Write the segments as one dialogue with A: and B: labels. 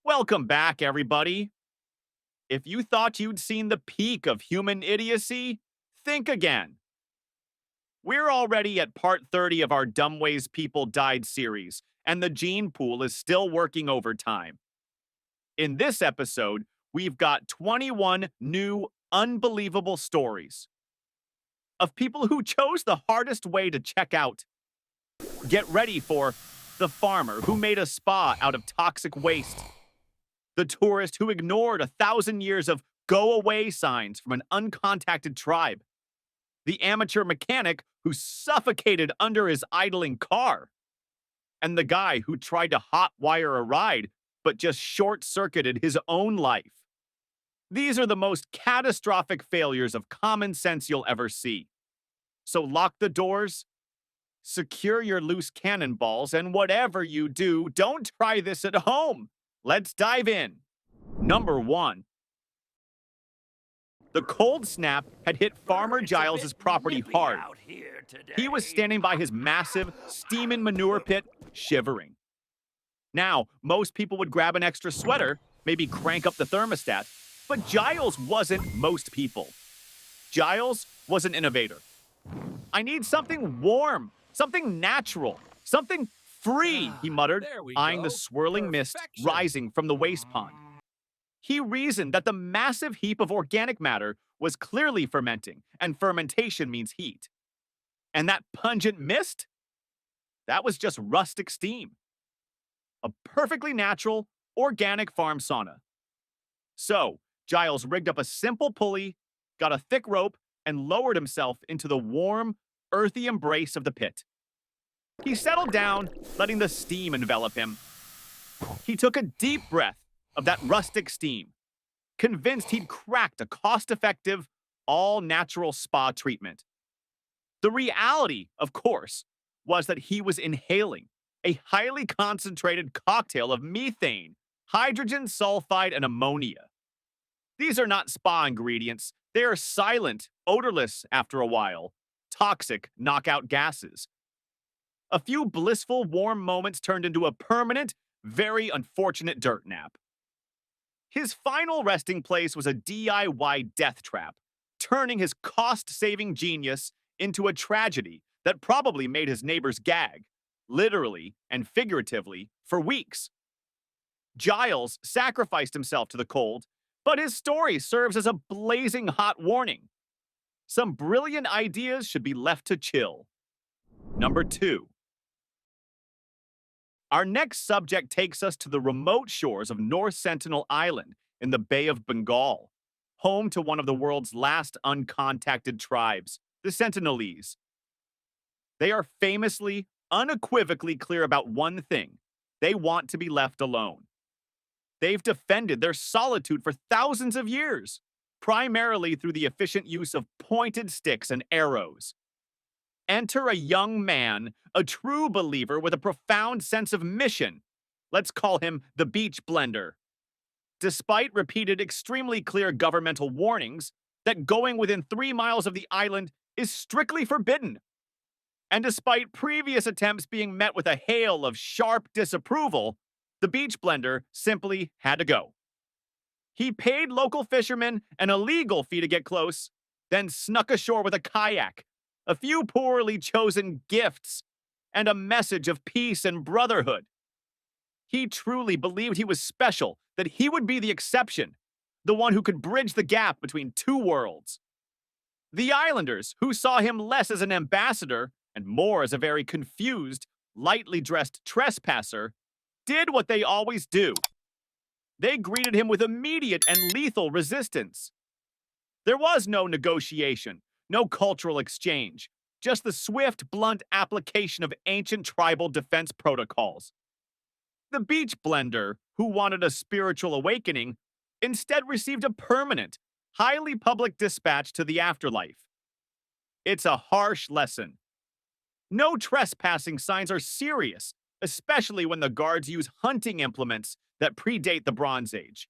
A: Welcome back, everybody. If you thought you'd seen the peak of human idiocy, think again. We're already at part 30 of our Dumb Ways People Died series, and the gene pool is still working overtime. In this episode, we've got 21 new, unbelievable stories of people who chose the hardest way to check out. Get ready for the farmer who made a spa out of toxic waste, the tourist who ignored 1,000 years of go away signs from an uncontacted tribe, the amateur mechanic who suffocated under his idling car, and the guy who tried to hotwire a ride but just short circuited his own life. These are the most catastrophic failures of common sense you'll ever see. So lock the doors, secure your loose cannonballs, and whatever you do, don't try this at home. Let's dive in. Number 1. The cold snap had hit Farmer Giles's property hard. He was standing by his massive, steaming manure pit, shivering. Now, most people would grab an extra sweater, maybe crank up the thermostat, but Giles wasn't most people. Giles was an innovator. I need something warm, something natural, something free, he muttered, eyeing the swirling mist rising from the waste pond. He reasoned that the massive heap of organic matter was clearly fermenting, and fermentation means heat. And that pungent mist? That was just rustic steam. A perfectly natural, organic farm sauna. So, Giles rigged up a simple pulley, got a thick rope, and lowered himself into the warm, earthy embrace of the pit. He settled down, letting the steam envelop him. He took a deep breath of that rustic steam, convinced he'd cracked a cost-effective, all-natural spa treatment. The reality, of course, was that he was inhaling a highly concentrated cocktail of methane, hydrogen sulfide, and ammonia. These are not spa ingredients. They are silent, odorless after a while, toxic knockout gases. A few blissful, warm moments turned into a permanent, very unfortunate dirt nap. His final resting place was a DIY death trap, turning his cost-saving genius into a tragedy that probably made his neighbors gag, literally and figuratively, for weeks. Giles sacrificed himself to the cold, but his story serves as a blazing hot warning. Some brilliant ideas should be left to chill. Number 2. Our next subject takes us to the remote shores of North Sentinel Island in the Bay of Bengal, home to one of the world's last uncontacted tribes, the Sentinelese. They are famously, unequivocally clear about one thing: they want to be left alone. They've defended their solitude for thousands of years, primarily through the efficient use of pointed sticks and arrows. Enter a young man, a true believer with a profound sense of mission. Let's call him the beach blender. Despite repeated, extremely clear governmental warnings that going within 3 miles of the island is strictly forbidden, and despite previous attempts being met with a hail of sharp disapproval, the beach blender simply had to go. He paid local fishermen an illegal fee to get close, then snuck ashore with a kayak, a few poorly chosen gifts, and a message of peace and brotherhood. He truly believed he was special, that he would be the exception, the one who could bridge the gap between two worlds. The islanders, who saw him less as an ambassador and more as a very confused, lightly dressed trespasser, did what they always do. They greeted him with immediate and lethal resistance. There was no negotiation, no cultural exchange, just the swift, blunt application of ancient tribal defense protocols. The beach blender, who wanted a spiritual awakening, instead received a permanent, highly public dispatch to the afterlife. It's a harsh lesson. No trespassing signs are serious, especially when the guards use hunting implements that predate the Bronze Age.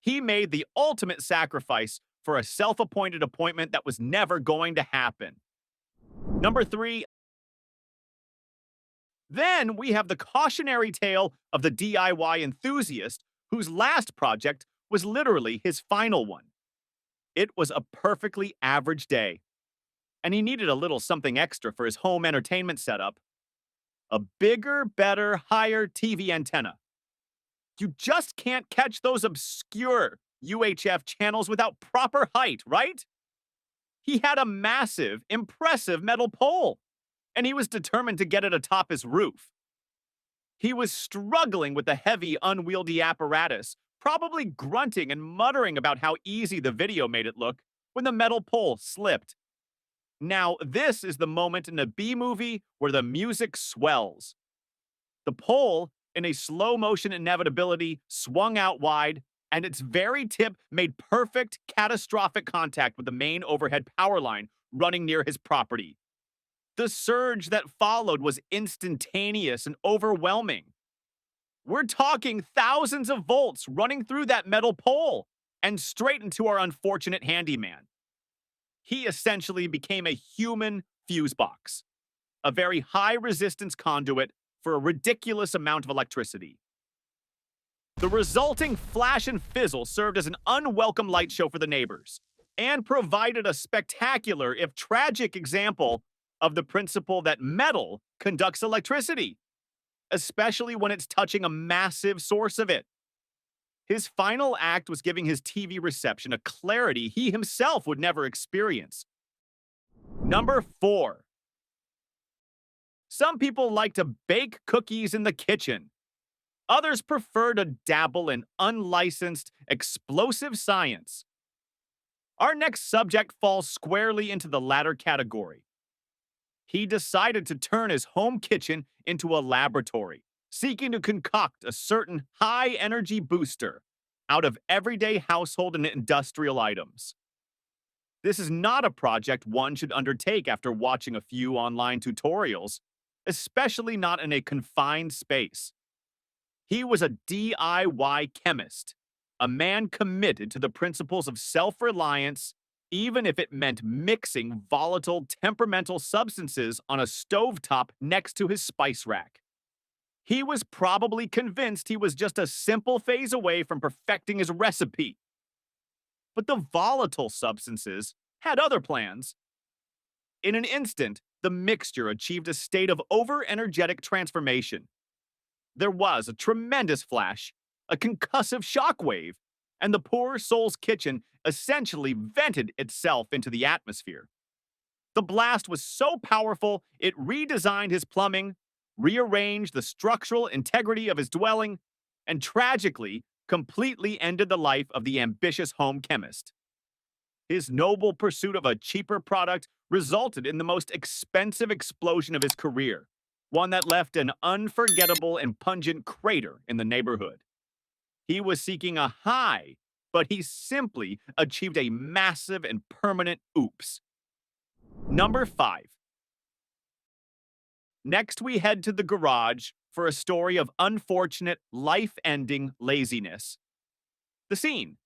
A: He made the ultimate sacrifice for a self-appointed appointment that was never going to happen. Number 3. Then we have the cautionary tale of the DIY enthusiast whose last project was literally his final one. It was a perfectly average day, and he needed a little something extra for his home entertainment setup: a bigger, better, higher TV antenna. You just can't catch those obscure UHF channels without proper height, right? He had a massive, impressive metal pole, and he was determined to get it atop his roof. He was struggling with the heavy, unwieldy apparatus, probably grunting and muttering about how easy the video made it look, when the metal pole slipped. Now, this is the moment in a B movie where the music swells. The pole, in a slow motion inevitability, swung out wide, and its very tip made perfect, catastrophic contact with the main overhead power line running near his property. The surge that followed was instantaneous and overwhelming. We're talking thousands of volts running through that metal pole and straight into our unfortunate handyman. He essentially became a human fuse box, a very high-resistance conduit for a ridiculous amount of electricity. The resulting flash and fizzle served as an unwelcome light show for the neighbors and provided a spectacular, if tragic, example of the principle that metal conducts electricity, especially when it's touching a massive source of it. His final act was giving his TV reception a clarity he himself would never experience. Number 4. Some people like to bake cookies in the kitchen. Others prefer to dabble in unlicensed, explosive science. Our next subject falls squarely into the latter category. He decided to turn his home kitchen into a laboratory, seeking to concoct a certain high-energy booster out of everyday household and industrial items. This is not a project one should undertake after watching a few online tutorials, especially not in a confined space. He was a DIY chemist, a man committed to the principles of self-reliance, even if it meant mixing volatile, temperamental substances on a stovetop next to his spice rack. He was probably convinced he was just a simple phase away from perfecting his recipe. But the volatile substances had other plans. In an instant, the mixture achieved a state of over-energetic transformation. There was a tremendous flash, a concussive shockwave, and the poor soul's kitchen essentially vented itself into the atmosphere. The blast was so powerful, it redesigned his plumbing, rearranged the structural integrity of his dwelling, and tragically, completely ended the life of the ambitious home chemist. His noble pursuit of a cheaper product resulted in the most expensive explosion of his career, one that left an unforgettable and pungent crater in the neighborhood. He was seeking a high, but he simply achieved a massive and permanent oops. Number 5. Next, we head to the garage for a story of unfortunate, life-ending laziness. The scene: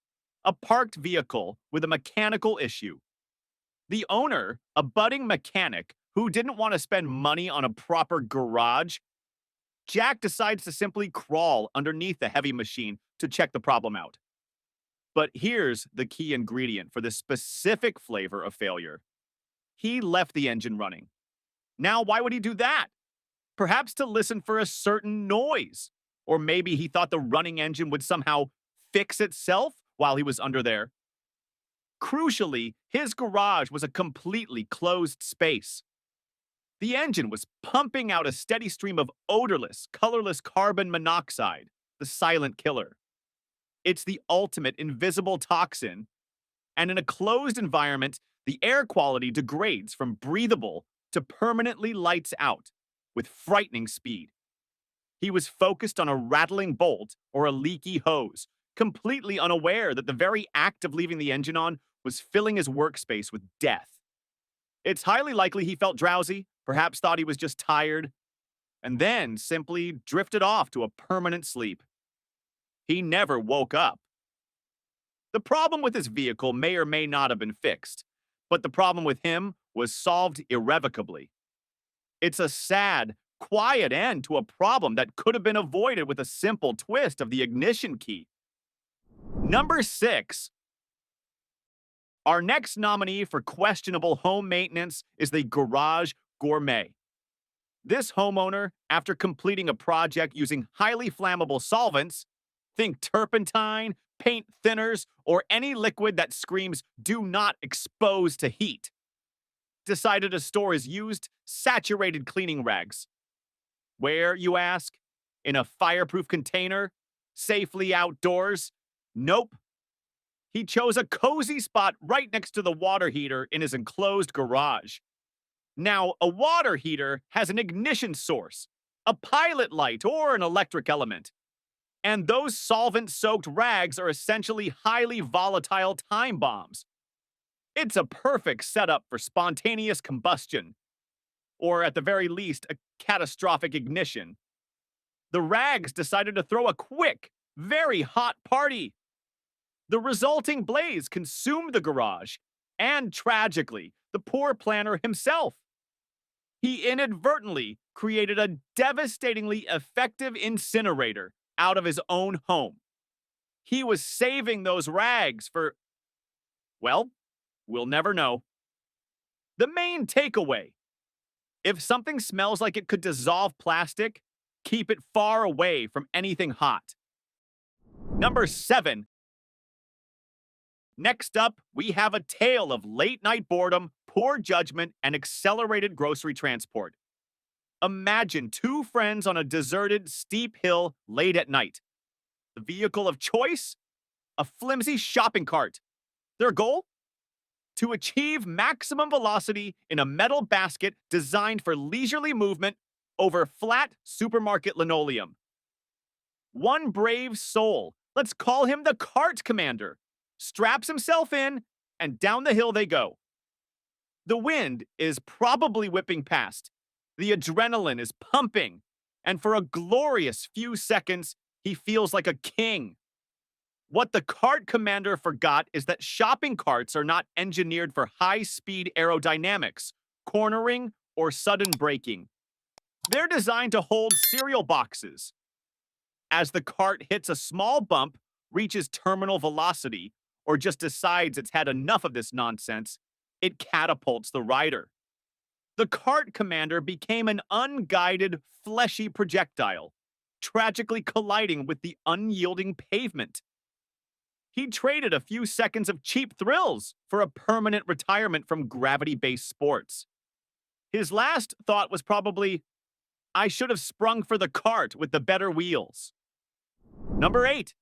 A: a parked vehicle with a mechanical issue. The owner, a budding mechanic who didn't want to spend money on a proper garage, Jack decides to simply crawl underneath the heavy machine to check the problem out. But here's the key ingredient for this specific flavor of failure. He left the engine running. Now, why would he do that? Perhaps to listen for a certain noise. Or maybe he thought the running engine would somehow fix itself while he was under there. Crucially, his garage was a completely closed space. The engine was pumping out a steady stream of odorless, colorless carbon monoxide, the silent killer. It's the ultimate invisible toxin, and in a closed environment, the air quality degrades from breathable to permanently lights out with frightening speed. He was focused on a rattling bolt or a leaky hose, completely unaware that the very act of leaving the engine on was filling his workspace with death. It's highly likely he felt drowsy, perhaps thought he was just tired, and then simply drifted off to a permanent sleep. He never woke up. The problem with his vehicle may or may not have been fixed, but the problem with him was solved irrevocably. It's a sad, quiet end to a problem that could have been avoided with a simple twist of the ignition key Number 6. Our next nominee for questionable home maintenance is the Garage Gourmet. This homeowner, after completing a project using highly flammable solvents, think turpentine, paint thinners, or any liquid that screams, "Do not expose to heat," decided to store his used, saturated cleaning rags. Where, you ask? In a fireproof container? Safely outdoors? Nope. He chose a cozy spot right next to the water heater in his enclosed garage. Now, a water heater has an ignition source, a pilot light, or an electric element. And those solvent-soaked rags are essentially highly volatile time bombs. It's a perfect setup for spontaneous combustion, or at the very least, a catastrophic ignition. The rags decided to throw a quick, very hot party. The resulting blaze consumed the garage, and tragically, the poor planner himself. He inadvertently created a devastatingly effective incinerator out of his own home. He was saving those rags for, well, we'll never know. The main takeaway: if something smells like it could dissolve plastic, keep it far away from anything hot. Number 7. Next up, we have a tale of late-night boredom, poor judgment, and accelerated grocery transport. Imagine two friends on a deserted, steep hill late at night. The vehicle of choice? A flimsy shopping cart. Their goal? To achieve maximum velocity in a metal basket designed for leisurely movement over flat supermarket linoleum. One brave soul, let's call him the cart commander, straps himself in, and down the hill they go. The wind is probably whipping past. The adrenaline is pumping, and for a glorious few seconds, he feels like a king. What the cart commander forgot is that shopping carts are not engineered for high-speed aerodynamics, cornering, or sudden braking. They're designed to hold cereal boxes. As the cart hits a small bump, reaches terminal velocity, or just decides it's had enough of this nonsense, it catapults the rider. The cart commander became an unguided, fleshy projectile, tragically colliding with the unyielding pavement. He traded a few seconds of cheap thrills for a permanent retirement from gravity-based sports. His last thought was probably, "I should have sprung for the cart with the better wheels." Number 8.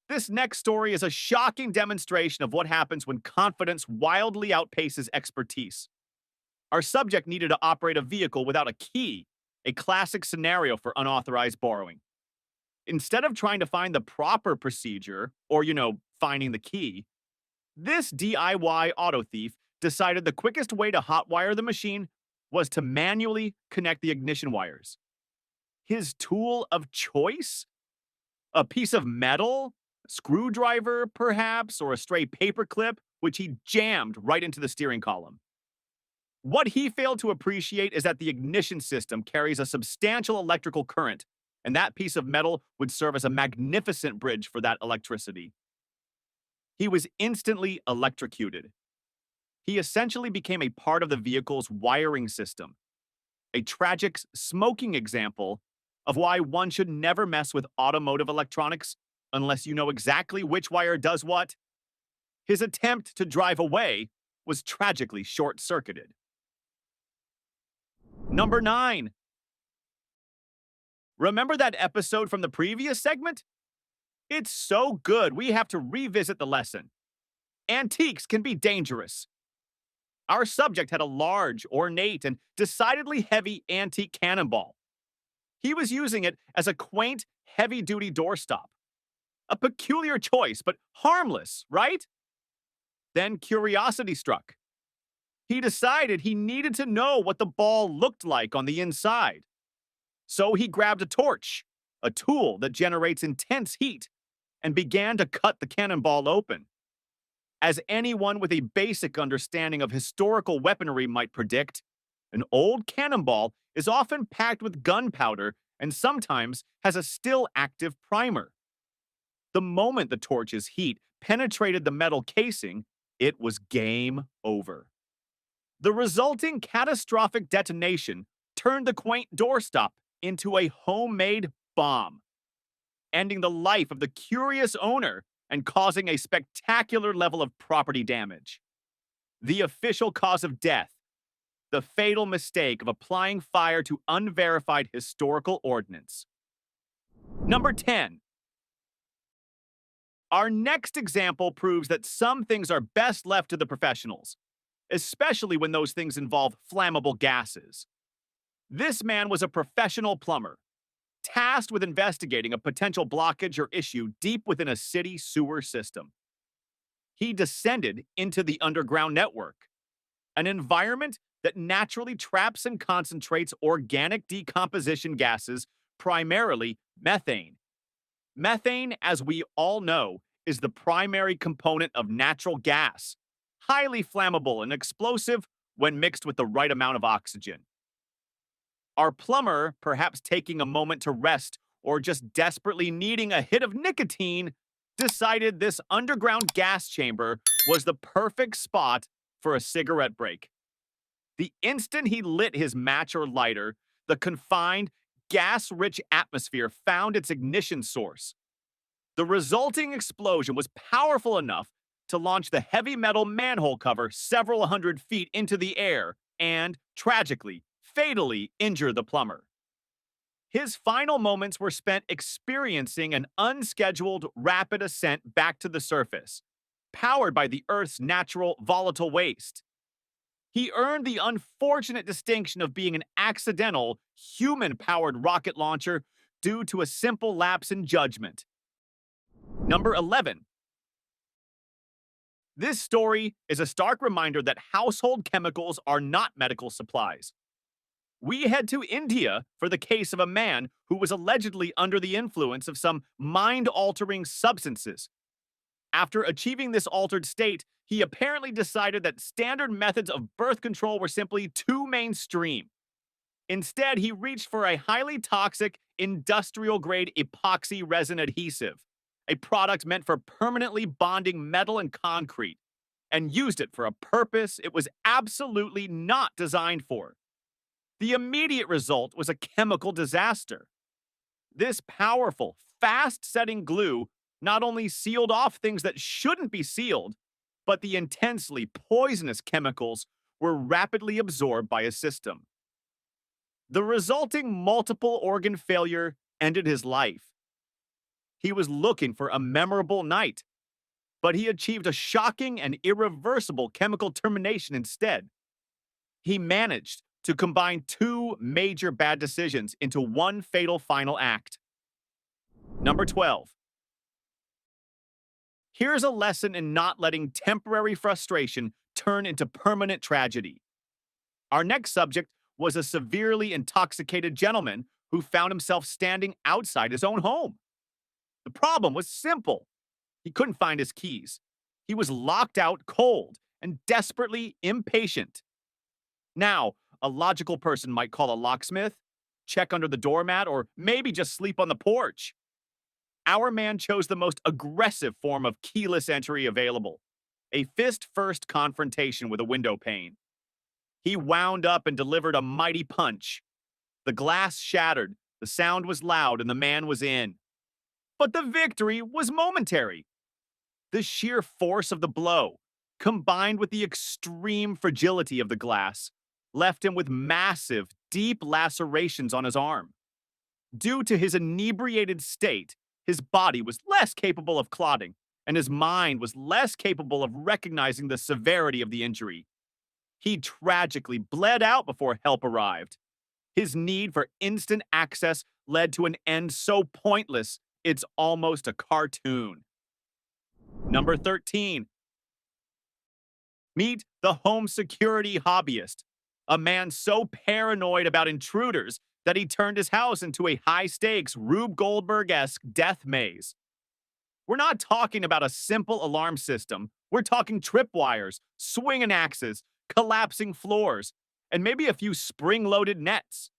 A: This next story is a shocking demonstration of what happens when confidence wildly outpaces expertise. Our subject needed to operate a vehicle without a key, a classic scenario for unauthorized borrowing. Instead of trying to find the proper procedure, or, finding the key, this DIY auto thief decided the quickest way to hotwire the machine was to manually connect the ignition wires. His tool of choice? A piece of metal? A screwdriver, perhaps, or a stray paperclip, which he jammed right into the steering column. What he failed to appreciate is that the ignition system carries a substantial electrical current, and that piece of metal would serve as a magnificent bridge for that electricity. He was instantly electrocuted. He essentially became a part of the vehicle's wiring system, a tragic smoking example of why one should never mess with automotive electronics unless you know exactly which wire does what. His attempt to drive away was tragically short-circuited. Number 9. Remember that episode from the previous segment? It's so good, we have to revisit the lesson. Antiques can be dangerous. Our subject had a large, ornate, and decidedly heavy antique cannonball. He was using it as a quaint, heavy-duty doorstop. A peculiar choice, but harmless, right? Then curiosity struck. He decided he needed to know what the ball looked like on the inside. So he grabbed a torch, a tool that generates intense heat, and began to cut the cannonball open. As anyone with a basic understanding of historical weaponry might predict, an old cannonball is often packed with gunpowder and sometimes has a still active primer. The moment the torch's heat penetrated the metal casing, it was game over. The resulting catastrophic detonation turned the quaint doorstop into a homemade bomb, ending the life of the curious owner and causing a spectacular level of property damage. The official cause of death: the fatal mistake of applying fire to unverified historical ordnance. Number 10. Our next example proves that some things are best left to the professionals, especially when those things involve flammable gases. This man was a professional plumber, tasked with investigating a potential blockage or issue deep within a city sewer system. He descended into the underground network, an environment that naturally traps and concentrates organic decomposition gases, primarily methane. Methane, as we all know, is the primary component of natural gas, highly flammable and explosive when mixed with the right amount of oxygen. Our plumber, perhaps taking a moment to rest or just desperately needing a hit of nicotine, decided this underground gas chamber was the perfect spot for a cigarette break. The instant he lit his match or lighter, the confined, gas-rich atmosphere found its ignition source. The resulting explosion was powerful enough to launch the heavy metal manhole cover several hundred feet into the air and, tragically, fatally injure the plumber. His final moments were spent experiencing an unscheduled, rapid ascent back to the surface, powered by the Earth's natural volatile waste. He earned the unfortunate distinction of being an accidental, human-powered rocket launcher due to a simple lapse in judgment. Number 11. This story is a stark reminder that household chemicals are not medical supplies. We head to India for the case of a man who was allegedly under the influence of some mind-altering substances. After achieving this altered state, he apparently decided that standard methods of birth control were simply too mainstream. Instead, he reached for a highly toxic, industrial-grade epoxy resin adhesive, a product meant for permanently bonding metal and concrete, and used it for a purpose it was absolutely not designed for. The immediate result was a chemical disaster. This powerful, fast-setting glue not only sealed off things that shouldn't be sealed, but the intensely poisonous chemicals were rapidly absorbed by his system. The resulting multiple organ failure ended his life. He was looking for a memorable night, but he achieved a shocking and irreversible chemical termination instead. He managed to combine two major bad decisions into one fatal final act. Number 12. Here's a lesson in not letting temporary frustration turn into permanent tragedy. Our next subject was a severely intoxicated gentleman who found himself standing outside his own home. The problem was simple. He couldn't find his keys. He was locked out cold and desperately impatient. Now, a logical person might call a locksmith, check under the doormat, or maybe just sleep on the porch. Our man chose the most aggressive form of keyless entry available, a fist-first confrontation with a window pane. He wound up and delivered a mighty punch. The glass shattered, the sound was loud, and the man was in. But the victory was momentary. The sheer force of the blow, combined with the extreme fragility of the glass, left him with massive, deep lacerations on his arm. Due to his inebriated state, his body was less capable of clotting, and his mind was less capable of recognizing the severity of the injury. He tragically bled out before help arrived. His need for instant access led to an end so pointless, it's almost a cartoon. Number 13. Meet the home security hobbyist, a man so paranoid about intruders that he turned his house into a high-stakes Rube Goldberg-esque death maze. We're not talking about a simple alarm system. We're talking tripwires, swinging axes, collapsing floors, and maybe a few spring-loaded nets.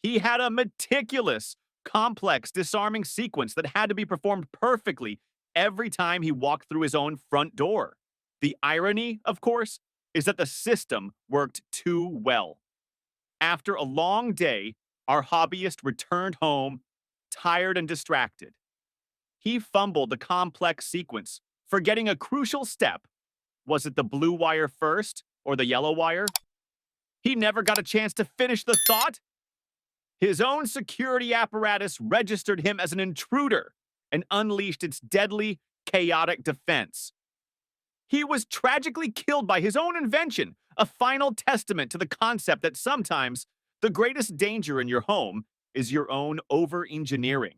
A: He had a meticulous, complex disarming sequence that had to be performed perfectly every time he walked through his own front door. The irony, of course, is that the system worked too well. After a long day, our hobbyist returned home, tired and distracted. He fumbled the complex sequence, forgetting a crucial step. Was it the blue wire first or the yellow wire? He never got a chance to finish the thought. His own security apparatus registered him as an intruder and unleashed its deadly, chaotic defense. He was tragically killed by his own invention, a final testament to the concept that sometimes the greatest danger in your home is your own over-engineering.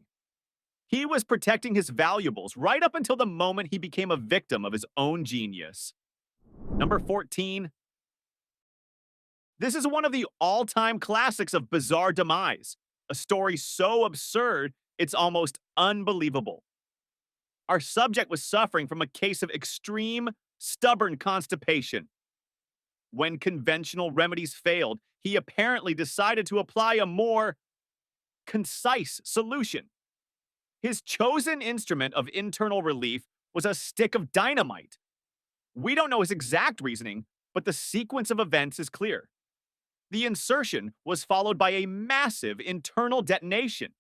A: He was protecting his valuables right up until the moment he became a victim of his own genius. Number 14. This is one of the all-time classics of bizarre demise, a story so absurd it's almost unbelievable. Our subject was suffering from a case of extreme, stubborn constipation. When conventional remedies failed, he apparently decided to apply a more concise solution. His chosen instrument of internal relief was a stick of dynamite. We don't know his exact reasoning, but the sequence of events is clear. The insertion was followed by a massive internal detonation.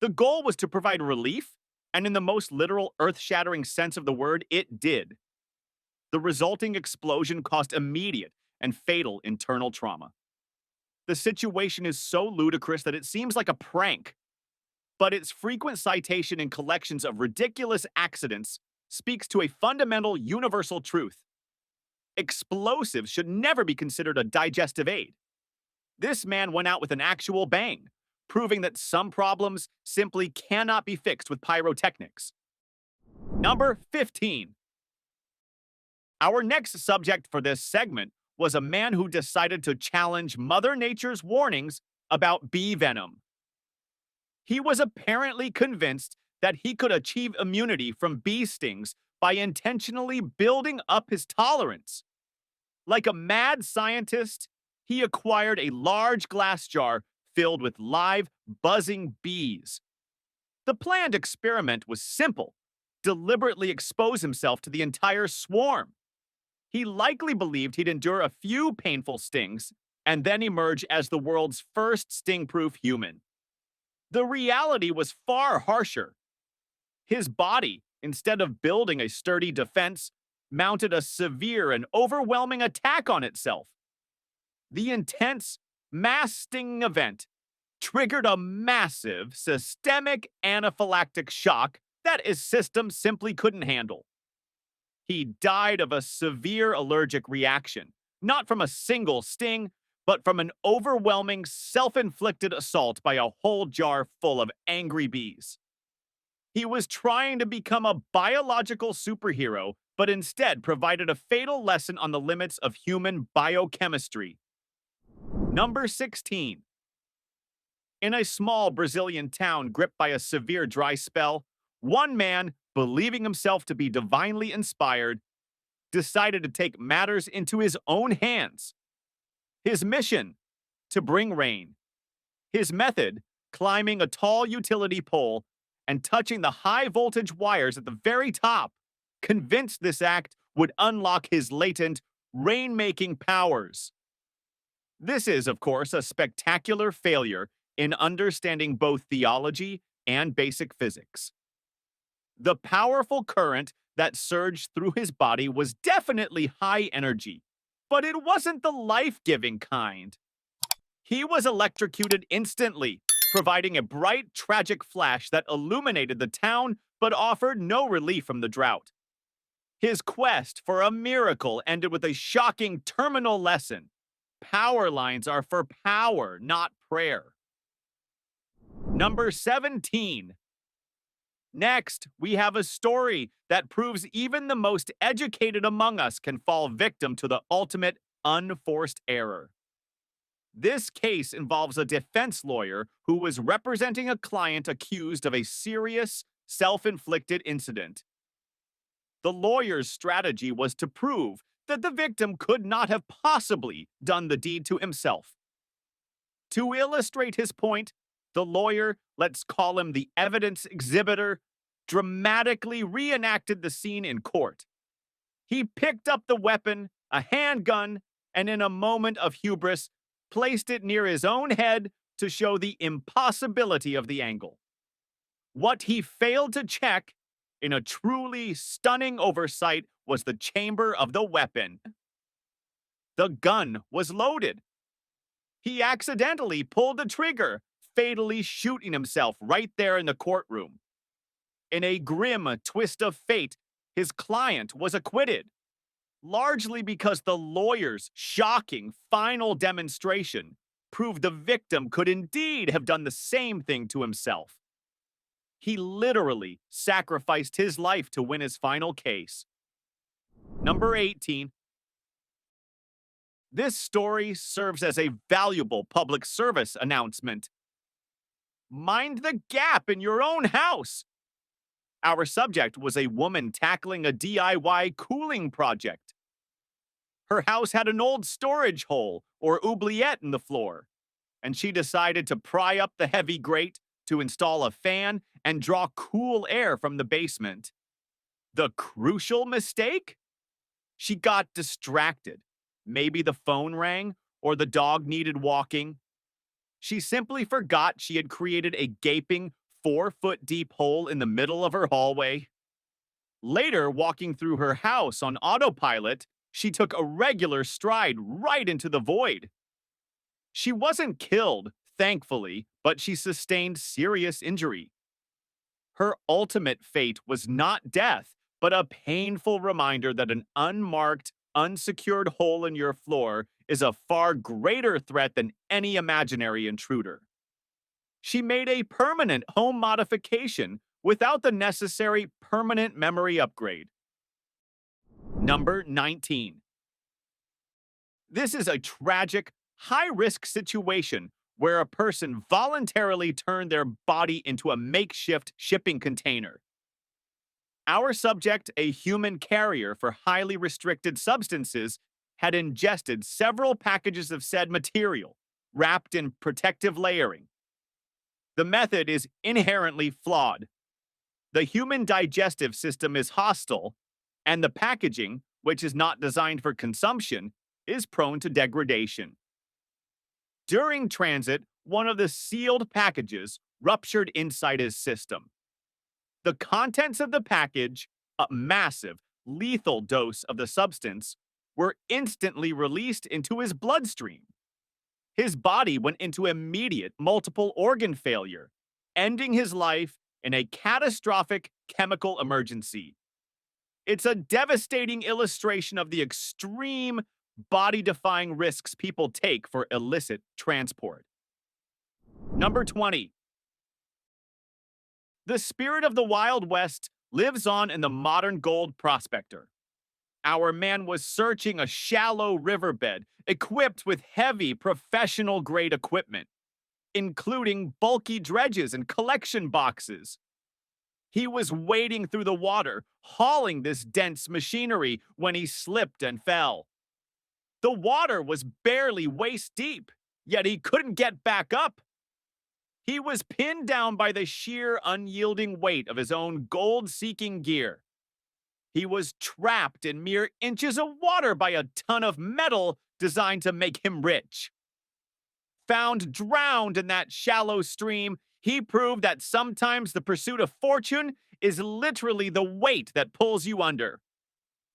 A: The goal was to provide relief, and in the most literal, earth-shattering sense of the word, it did. The resulting explosion caused immediate and fatal internal trauma. The situation is so ludicrous that it seems like a prank, but its frequent citation in collections of ridiculous accidents speaks to a fundamental universal truth. Explosives should never be considered a digestive aid. This man went out with an actual bang, proving that some problems simply cannot be fixed with pyrotechnics. Number 15. Our next subject for this segment was a man who decided to challenge Mother Nature's warnings about bee venom. He was apparently convinced that he could achieve immunity from bee stings by intentionally building up his tolerance. Like a mad scientist, he acquired a large glass jar filled with live, buzzing bees. The planned experiment was simple: deliberately expose himself to the entire swarm. He likely believed he'd endure a few painful stings and then emerge as the world's first sting-proof human. The reality was far harsher. His body, instead of building a sturdy defense, mounted a severe and overwhelming attack on itself. The intense, mass-stinging event triggered a massive, systemic anaphylactic shock that his system simply couldn't handle. He died of a severe allergic reaction, not from a single sting, but from an overwhelming, self-inflicted assault by a whole jar full of angry bees. He was trying to become a biological superhero, but instead provided a fatal lesson on the limits of human biochemistry. Number 16. In a small Brazilian town gripped by a severe dry spell, one man, believing himself to be divinely inspired, decided to take matters into his own hands. His mission: to bring rain. His method: climbing a tall utility pole and touching the high-voltage wires at the very top, convinced this act would unlock his latent rainmaking powers. This is, of course, a spectacular failure in understanding both theology and basic physics. The powerful current that surged through his body was definitely high energy, but it wasn't the life-giving kind. He was electrocuted instantly, providing a bright, tragic flash that illuminated the town but offered no relief from the drought. His quest for a miracle ended with a shocking terminal lesson: power lines are for power, not prayer. Number 17. Next, we have a story that proves even the most educated among us can fall victim to the ultimate unforced error. This case involves a defense lawyer who was representing a client accused of a serious, self-inflicted incident. The lawyer's strategy was to prove that the victim could not have possibly done the deed to himself. To illustrate his point, the lawyer let's call him the evidence exhibitor, dramatically reenacted the scene in court. He picked up the weapon, a handgun, and in a moment of hubris, placed it near his own head to show the impossibility of the angle. What he failed to check, in a truly stunning oversight, was the chamber of the weapon. The gun was loaded. He accidentally pulled the trigger, fatally shooting himself right there in the courtroom. In a grim twist of fate, his client was acquitted, largely because the lawyer's shocking final demonstration proved the victim could indeed have done the same thing to himself. He literally sacrificed his life to win his final case. Number 18. This story serves as a valuable public service announcement. Mind the gap in your own house. Our subject was a woman tackling a DIY cooling project. Her house had an old storage hole or oubliette in the floor, and she decided to pry up the heavy grate to install a fan and draw cool air from the basement. The crucial mistake? She got distracted. Maybe the phone rang or the dog needed walking. She simply forgot she had created a gaping 4-foot deep hole in the middle of her hallway. Later, walking through her house on autopilot, she took a regular stride right into the void. She wasn't killed, thankfully, but she sustained serious injury. Her ultimate fate was not death, but a painful reminder that an unmarked, unsecured hole in your floor is a far greater threat than any imaginary intruder. She made a permanent home modification without the necessary permanent memory upgrade. Number 19. This is a tragic, high-risk situation where a person voluntarily turned their body into a makeshift shipping container. Our subject, a human carrier for highly restricted substances, had ingested several packages of said material, wrapped in protective layering. The method is inherently flawed. The human digestive system is hostile, and the packaging, which is not designed for consumption, is prone to degradation. During transit, one of the sealed packages ruptured inside his system. The contents of the package, a massive, lethal dose of the substance, were instantly released into his bloodstream. His body went into immediate multiple organ failure, ending his life in a catastrophic chemical emergency. It's a devastating illustration of the extreme, body-defying risks people take for illicit transport. Number 20. The spirit of the Wild West lives on in the modern gold prospector. Our man was searching a shallow riverbed equipped with heavy professional-grade equipment, including bulky dredges and collection boxes. He was wading through the water, hauling this dense machinery when he slipped and fell. The water was barely waist deep, yet he couldn't get back up. He was pinned down by the sheer, unyielding weight of his own gold-seeking gear. He was trapped in mere inches of water by a ton of metal designed to make him rich. Found drowned in that shallow stream, he proved that sometimes the pursuit of fortune is literally the weight that pulls you under.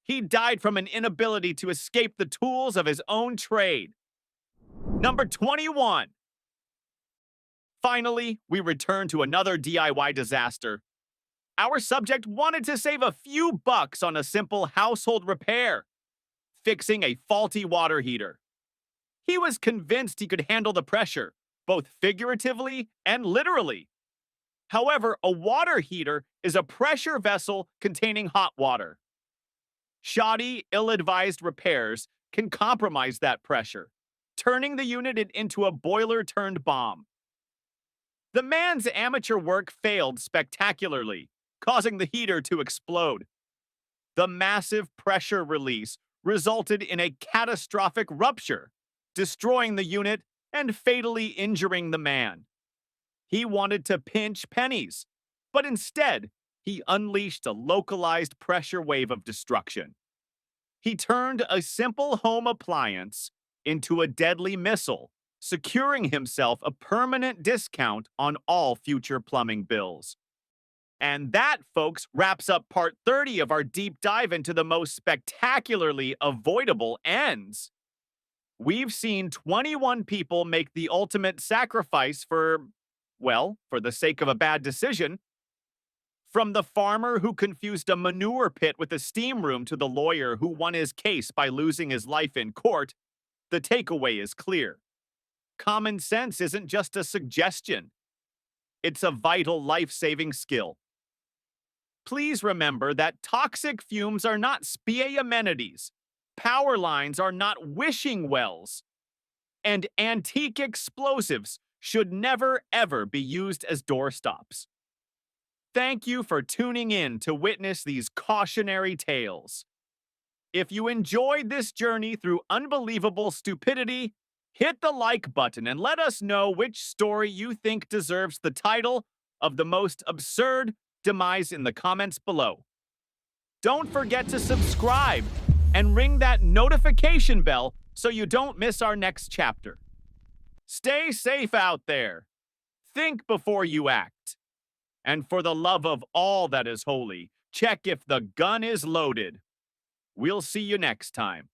A: He died from an inability to escape the tools of his own trade. Number 21. Finally, we return to another DIY disaster. Our subject wanted to save a few bucks on a simple household repair, fixing a faulty water heater. He was convinced he could handle the pressure, both figuratively and literally. However, a water heater is a pressure vessel containing hot water. Shoddy, ill-advised repairs can compromise that pressure, turning the unit into a boiler-turned bomb. The man's amateur work failed spectacularly, causing the heater to explode. The massive pressure release resulted in a catastrophic rupture, destroying the unit and fatally injuring the man. He wanted to pinch pennies, but instead, he unleashed a localized pressure wave of destruction. He turned a simple home appliance into a deadly missile, securing himself a permanent discount on all future plumbing bills. And that, folks, wraps up part 30 of our deep dive into the most spectacularly avoidable ends. We've seen 21 people make the ultimate sacrifice for, well, for the sake of a bad decision. From the farmer who confused a manure pit with a steam room to the lawyer who won his case by losing his life in court, the takeaway is clear. Common sense isn't just a suggestion. It's a vital life-saving skill. Please remember that toxic fumes are not SPA amenities, power lines are not wishing wells, and antique explosives should never ever be used as doorstops. Thank you for tuning in to witness these cautionary tales. If you enjoyed this journey through unbelievable stupidity, hit the like button and let us know which story you think deserves the title of the most absurd demise in the comments below. Don't forget to subscribe and ring that notification bell so you don't miss our next chapter. Stay safe out there. Think before you act. And for the love of all that is holy, check if the gun is loaded. We'll see you next time.